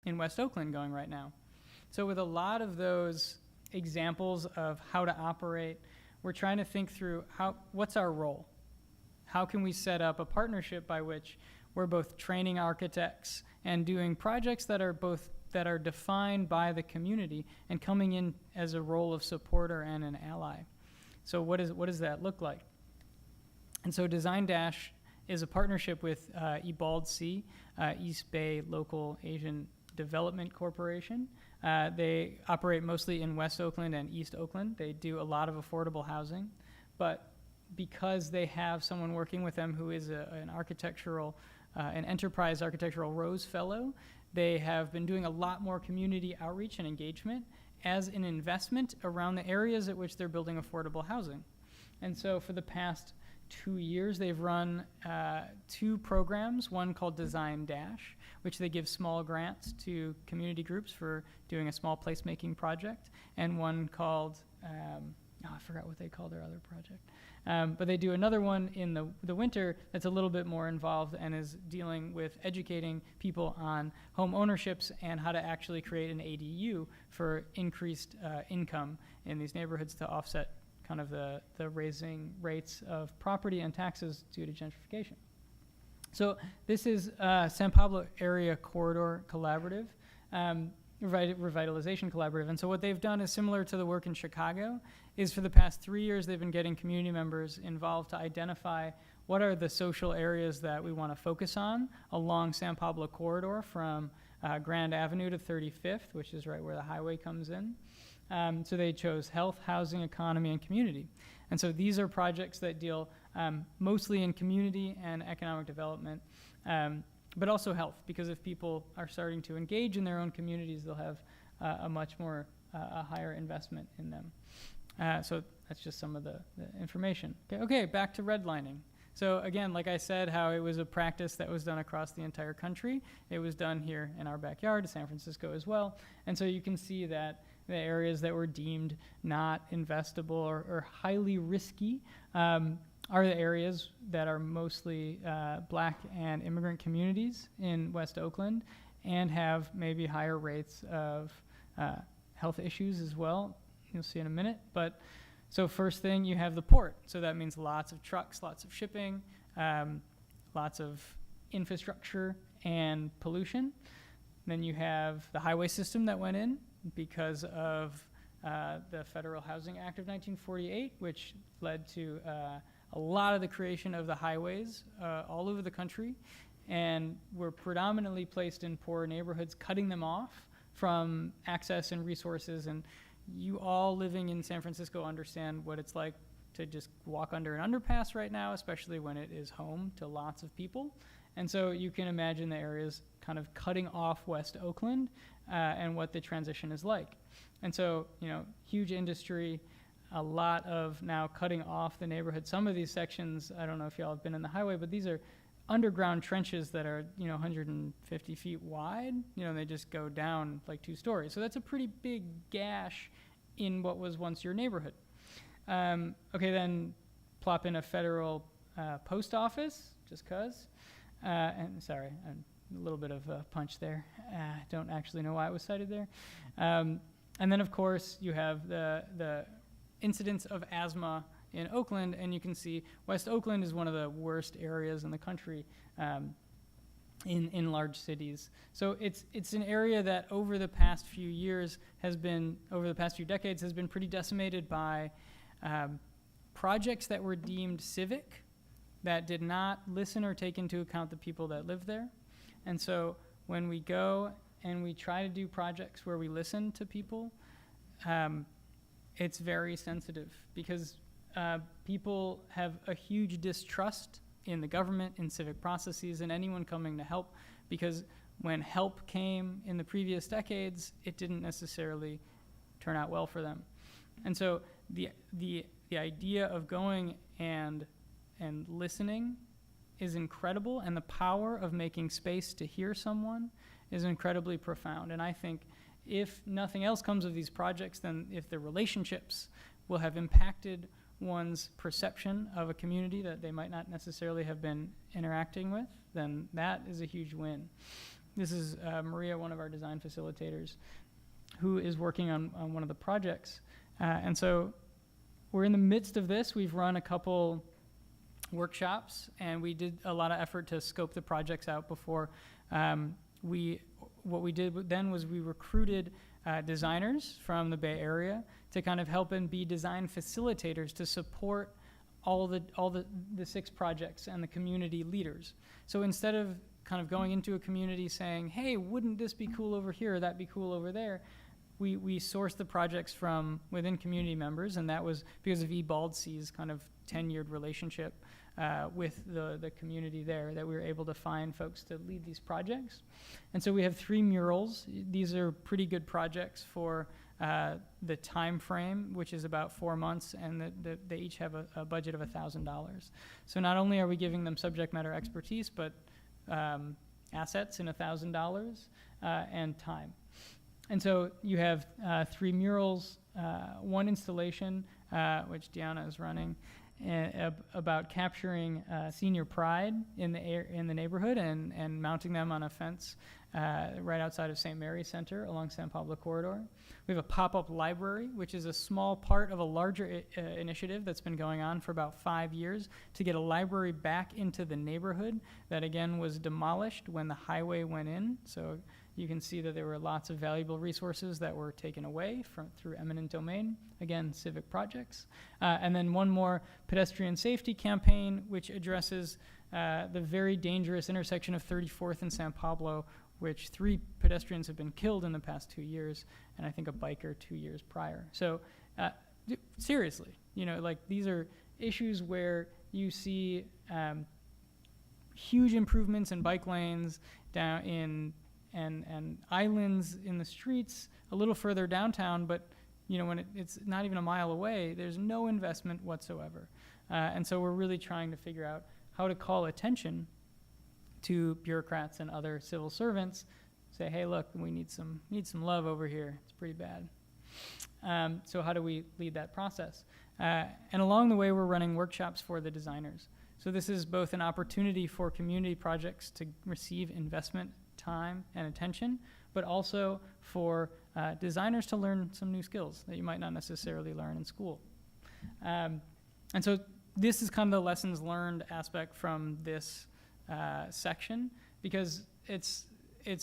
in West Oakland going right now. So with a lot of those examples of how to operate, we're trying to think through what's our role? How can we set up a partnership by which we're both training architects and doing projects that are defined by the community and coming in as a role of supporter and an ally. So what does that look like? And so Design Dash is a partnership with EBALD-C, East Bay Local Asian Development Corporation. They operate mostly in West Oakland and East Oakland. They do a lot of affordable housing, but because they have someone working with them who is an enterprise architectural Rose Fellow, they have been doing a lot more community outreach and engagement as an investment around the areas at which they're building affordable housing. And so for the past 2 years, they've run 2 programs, one called Design Dash, which they give small grants to community groups for doing a small placemaking project, and one called, I forgot what they call their other project. But they do another one in the winter that's a little bit more involved and is dealing with educating people on home ownerships and how to actually create an ADU for increased income in these neighborhoods to offset kind of the raising rates of property and taxes due to gentrification. So this is San Pablo Area Corridor Collaborative, Revitalization Collaborative. And so what they've done is similar to the work in Chicago, is for the past 3 years they've been getting community members involved to identify what are the social areas that we want to focus on along San Pablo Corridor from Grand Avenue to 35th, which is right where the highway comes in. So they chose health, housing, economy, and community. And so these are projects that deal mostly in community and economic development, but also health, because if people are starting to engage in their own communities, they'll have a much more, a higher investment in them. So that's just some of the information. Okay, back to redlining. So again, like I said, how it was a practice that was done across the entire country. It was done here in our backyard, San Francisco as well. And so you can see that the areas that were deemed not investable or highly risky are the areas that are mostly Black and immigrant communities in West Oakland and have maybe higher rates of health issues as well. You'll see in a minute. But so first thing, you have the port. So that means lots of trucks, lots of shipping, lots of infrastructure and pollution. Then you have the highway system that went in because of the Federal Housing Act of 1948, which led to a lot of the creation of the highways all over the country, and were predominantly placed in poor neighborhoods, cutting them off from access and resources. And you all living in San Francisco understand what it's like to just walk under an underpass right now, especially when it is home to lots of people. And so you can imagine the areas kind of cutting off West Oakland and what the transition is like. And so, huge industry, a lot of now cutting off the neighborhood. Some of these sections, I don't know if y'all have been in the highway, but these are underground trenches that are, 150 feet wide. They just go down like 2 stories. So that's a pretty big gash in what was once your neighborhood. Okay, then plop in a federal post office, just 'cause. And sorry, a little bit of a punch there. Don't actually know why it was cited there. And then, of course, you have the incidence of asthma in Oakland, and you can see West Oakland is one of the worst areas in the country in large cities. So it's an area that over the past few years over the past few decades, has been pretty decimated by projects that were deemed civic, that did not listen or take into account the people that live there. And so when we go and we try to do projects where we listen to people, it's very sensitive because people have a huge distrust in the government, in civic processes, and anyone coming to help, because when help came in the previous decades, it didn't necessarily turn out well for them. And so the idea of going and listening is incredible, and the power of making space to hear someone is incredibly profound. And I think if nothing else comes of these projects, then if the relationships will have impacted one's perception of a community that they might not necessarily have been interacting with, then that is a huge win. this is Maria, one of our design facilitators, who is working on one of the projects. And so we're in the midst of this. We've run a couple workshops, and we did a lot of effort to scope the projects out before. What we did then was we recruited designers from the Bay Area to kind of help and be design facilitators to support all the 6 projects and the community leaders. So instead of kind of going into a community saying, hey, wouldn't this be cool over here or that be cool over there, we sourced the projects from within community members, and that was because of eBaldsy's kind of tenured relationship with the community there, that we were able to find folks to lead these projects. And so we have 3 murals. These are pretty good projects for the time frame, which is about 4 months, and they each have a budget of $1,000. So not only are we giving them subject matter expertise, but assets in $1,000 and time. And so you have 3 murals, 1 installation, which Deanna is running, about capturing senior pride in the neighborhood and mounting them on a fence right outside of St. Mary's Center along San Pablo Corridor. We have a pop-up library, which is a small part of a larger initiative that's been going on for about 5 years to get a library back into the neighborhood that, again, was demolished when the highway went in. So you can see that there were lots of valuable resources that were taken away through eminent domain, again, civic projects. And then one more pedestrian safety campaign, which addresses the very dangerous intersection of 34th and San Pablo, which 3 pedestrians have been killed in the past 2 years, and I think a biker 2 years prior. So seriously, these are issues where you see huge improvements in bike lanes down in and islands in the streets a little further downtown, but when it's not even a mile away, there's no investment whatsoever. And so we're really trying to figure out how to call attention to bureaucrats and other civil servants, say, hey, look, we need some love over here. It's pretty bad. So how do we lead that process? And along the way, we're running workshops for the designers. So this is both an opportunity for community projects to receive investment, time, and attention, but also for designers to learn some new skills that you might not necessarily learn in school. And so this is kind of the lessons learned aspect from this section, because it's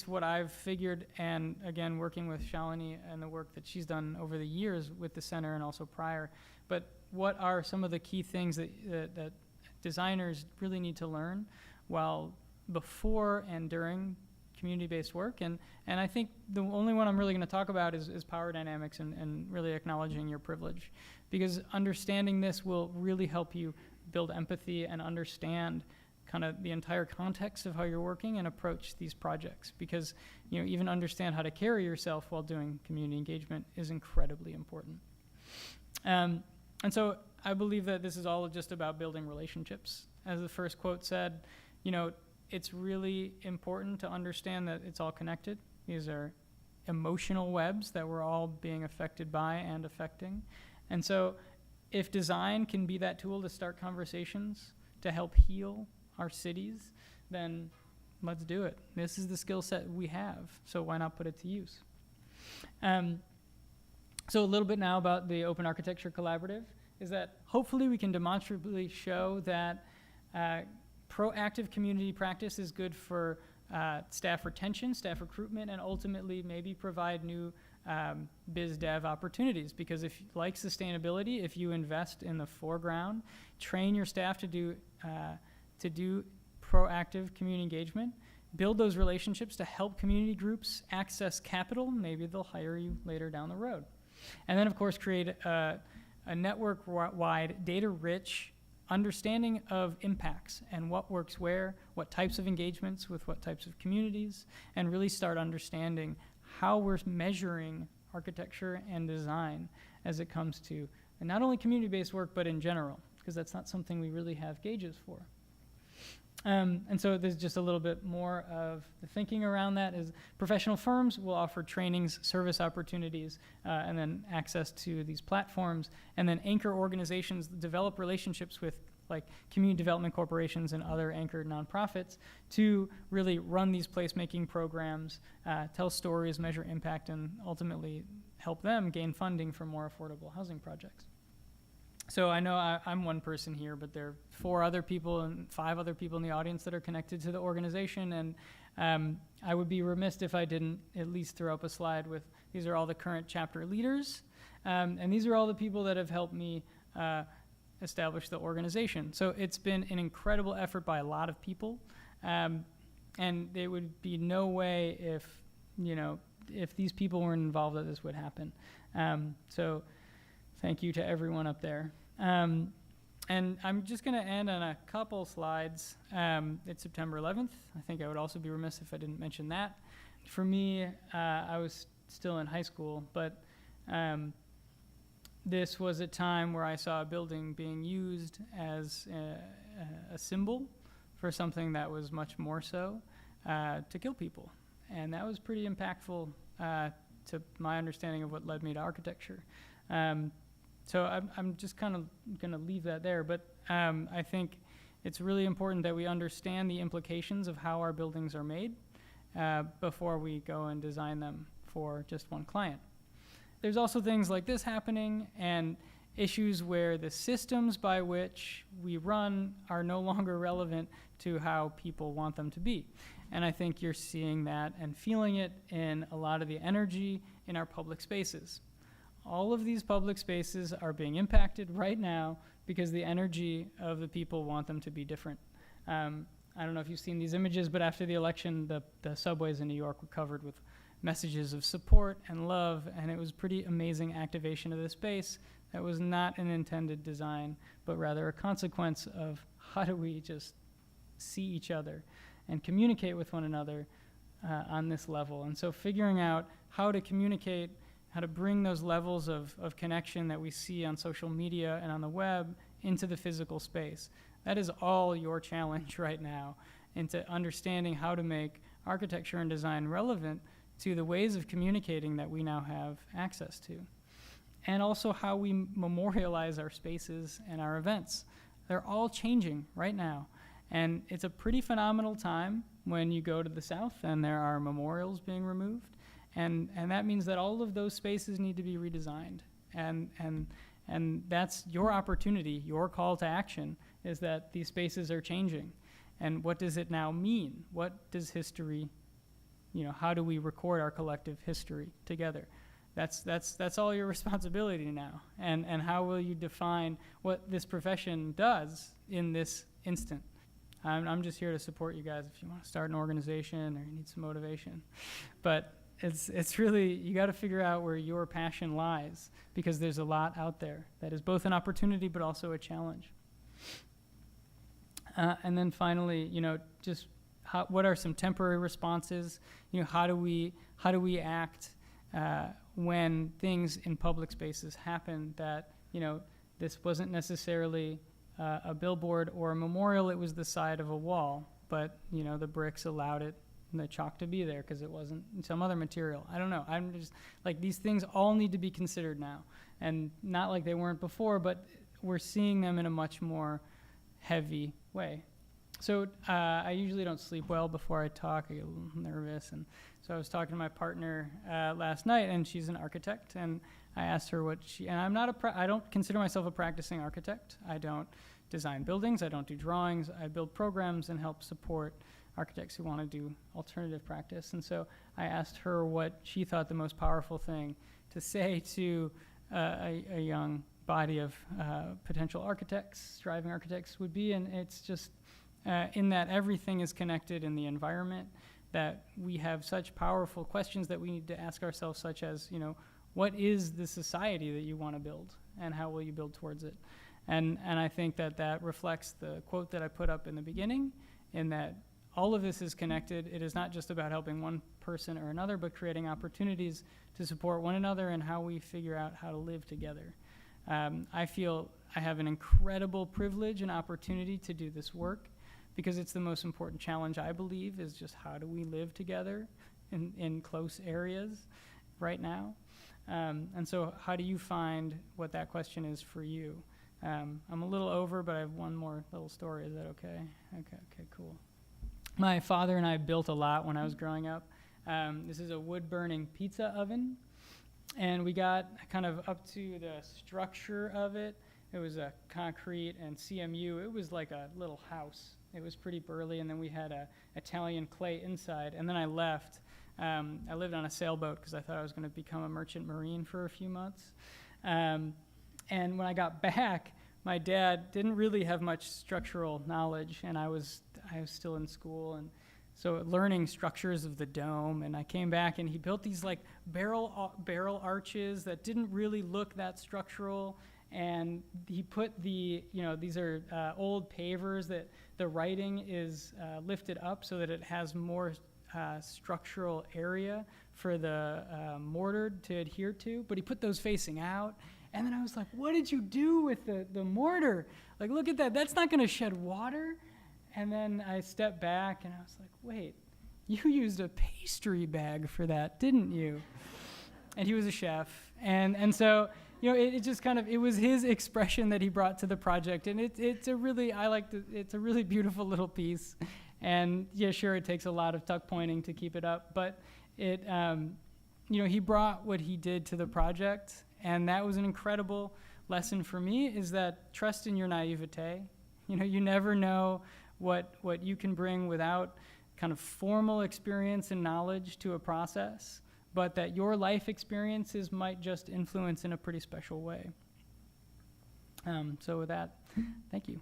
what I've figured, and again, working with Shalini and the work that she's done over the years with the center and also prior. But what are some of the key things that designers really need to learn while before and during community-based work? And I think the only one I'm really going to talk about is power dynamics and really acknowledging your privilege, because understanding this will really help you build empathy and understand kind of the entire context of how you're working and approach these projects, because even understand how to carry yourself while doing community engagement is incredibly important. And so I believe that this is all just about building relationships. As the first quote said, it's really important to understand that it's all connected. These are emotional webs that we're all being affected by and affecting. And so if design can be that tool to start conversations to help heal our cities, then let's do it. This is the skill set we have, so why not put it to use? So a little bit now about the Open Architecture Collaborative is that hopefully we can demonstrably show that proactive community practice is good for staff retention, staff recruitment, and ultimately maybe provide new biz dev opportunities. Because if, like sustainability, if you invest in the foreground, train your staff to do proactive community engagement, build those relationships to help community groups access capital, maybe they'll hire you later down the road. And then, of course, create a network-wide, data-rich understanding of impacts and what works where, what types of engagements with what types of communities, and really start understanding how we're measuring architecture and design as it comes to not only community-based work, but in general, because that's not something we really have gauges for. And so there's just a little bit more of the thinking around that is professional firms will offer trainings, service opportunities, and then access to these platforms, and then anchor organizations develop relationships with like community development corporations and other anchored nonprofits to really run these placemaking programs, tell stories, measure impact, and ultimately help them gain funding for more affordable housing projects. So I know I'm one person here, but there are 4 other people and 5 other people in the audience that are connected to the organization. And I would be remiss if I didn't at least throw up a slide with, these are all the current chapter leaders. And these are all the people that have helped me establish the organization. So it's been an incredible effort by a lot of people. And there would be no way if these people weren't involved that this would happen. So thank you to everyone up there. And I'm just going to end on a couple slides. It's September 11th. I think I would also be remiss if I didn't mention that. For me, I was still in high school, but this was a time where I saw a building being used as a symbol for something that was much more so, to kill people. And that was pretty impactful to my understanding of what led me to architecture. So I'm just kind of going to leave that there, but I think it's really important that we understand the implications of how our buildings are made before we go and design them for just one client. There's also things like this happening and issues where the systems by which we run are no longer relevant to how people want them to be. And I think you're seeing that and feeling it in a lot of the energy in our public spaces. All of these public spaces are being impacted right now because the energy of the people want them to be different. I don't know if you've seen these images, but after the election, the subways in New York were covered with messages of support and love, and it was pretty amazing activation of the space that was not an intended design, but rather a consequence of how do we just see each other and communicate with one another on this level. And so figuring out how to communicate, how to bring those levels of connection that we see on social media and on the web into the physical space. That is all your challenge right now, into understanding how to make architecture and design relevant to the ways of communicating that we now have access to. And also how we memorialize our spaces and our events. They're all changing right now. And it's a pretty phenomenal time when you go to the South and there are memorials being removed. And that means that all of those spaces need to be redesigned. And that's your opportunity, your call to action, is that these spaces are changing. And what does it now mean? What does history, how do we record our collective history together? That's all your responsibility now. And how will you define what this profession does in this instant? I'm just here to support you guys if you want to start an organization or you need some motivation. But it's really, you got to figure out where your passion lies, because there's a lot out there that is both an opportunity but also a challenge. And then finally, just what are some temporary responses? How do we act when things in public spaces happen that, this wasn't necessarily a billboard or a memorial, it was the side of a wall, but, the bricks allowed it and the chalk to be there because it wasn't some other material. I don't know. I'm just like, these things all need to be considered now, and not like they weren't before, but we're seeing them in a much more heavy way. So I usually don't sleep well before I talk. I get a little nervous. And so I was talking to my partner last night, and she's an architect, and I asked her what and I don't consider myself a practicing architect. I don't design buildings. I don't do drawings. I build programs and help support architects who want to do alternative practice. And so I asked her what she thought the most powerful thing to say to a young body of potential architects, striving architects would be. And it's just in that everything is connected in the environment, that we have such powerful questions that we need to ask ourselves, such as, what is the society that you want to build, and how will you build towards it? And I think that reflects the quote that I put up in the beginning, in that all of this is connected. It is not just about helping one person or another, but creating opportunities to support one another and how we figure out how to live together. I feel I have an incredible privilege and opportunity to do this work, because it's the most important challenge, I believe, is just how do we live together in close areas right now? And so how do you find what that question is for you? I'm a little over, but I have one more little story. Is that okay? Okay, cool. My father and I built a lot when I was growing up. This is a wood-burning pizza oven, and we got kind of up to the structure of it. It was a concrete and CMU. It was like a little house. It was pretty burly, and then we had a Italian clay inside, and then I left. I lived on a sailboat because I thought I was going to become a merchant marine for a few months. And when I got back, my dad didn't really have much structural knowledge, and I was still in school, and so learning structures of the dome. And I came back, and he built these like barrel arches that didn't really look that structural. And he put these are old pavers that the writing is lifted up so that it has more structural area for the mortar to adhere to. But he put those facing out. And then I was like, what did you do with the mortar? Like, look at that. That's not going to shed water. And then I stepped back, and I was like, wait, you used a pastry bag for that, didn't you? And he was a chef. And so, it just kind of, it was his expression that he brought to the project. And it's a really beautiful little piece. And yeah, sure, it takes a lot of tuck pointing to keep it up. But he brought what he did to the project. And that was an incredible lesson for me, is that trust in your naivete. You never know what you can bring without kind of formal experience and knowledge to a process, but that your life experiences might just influence in a pretty special way. So with that, thank you.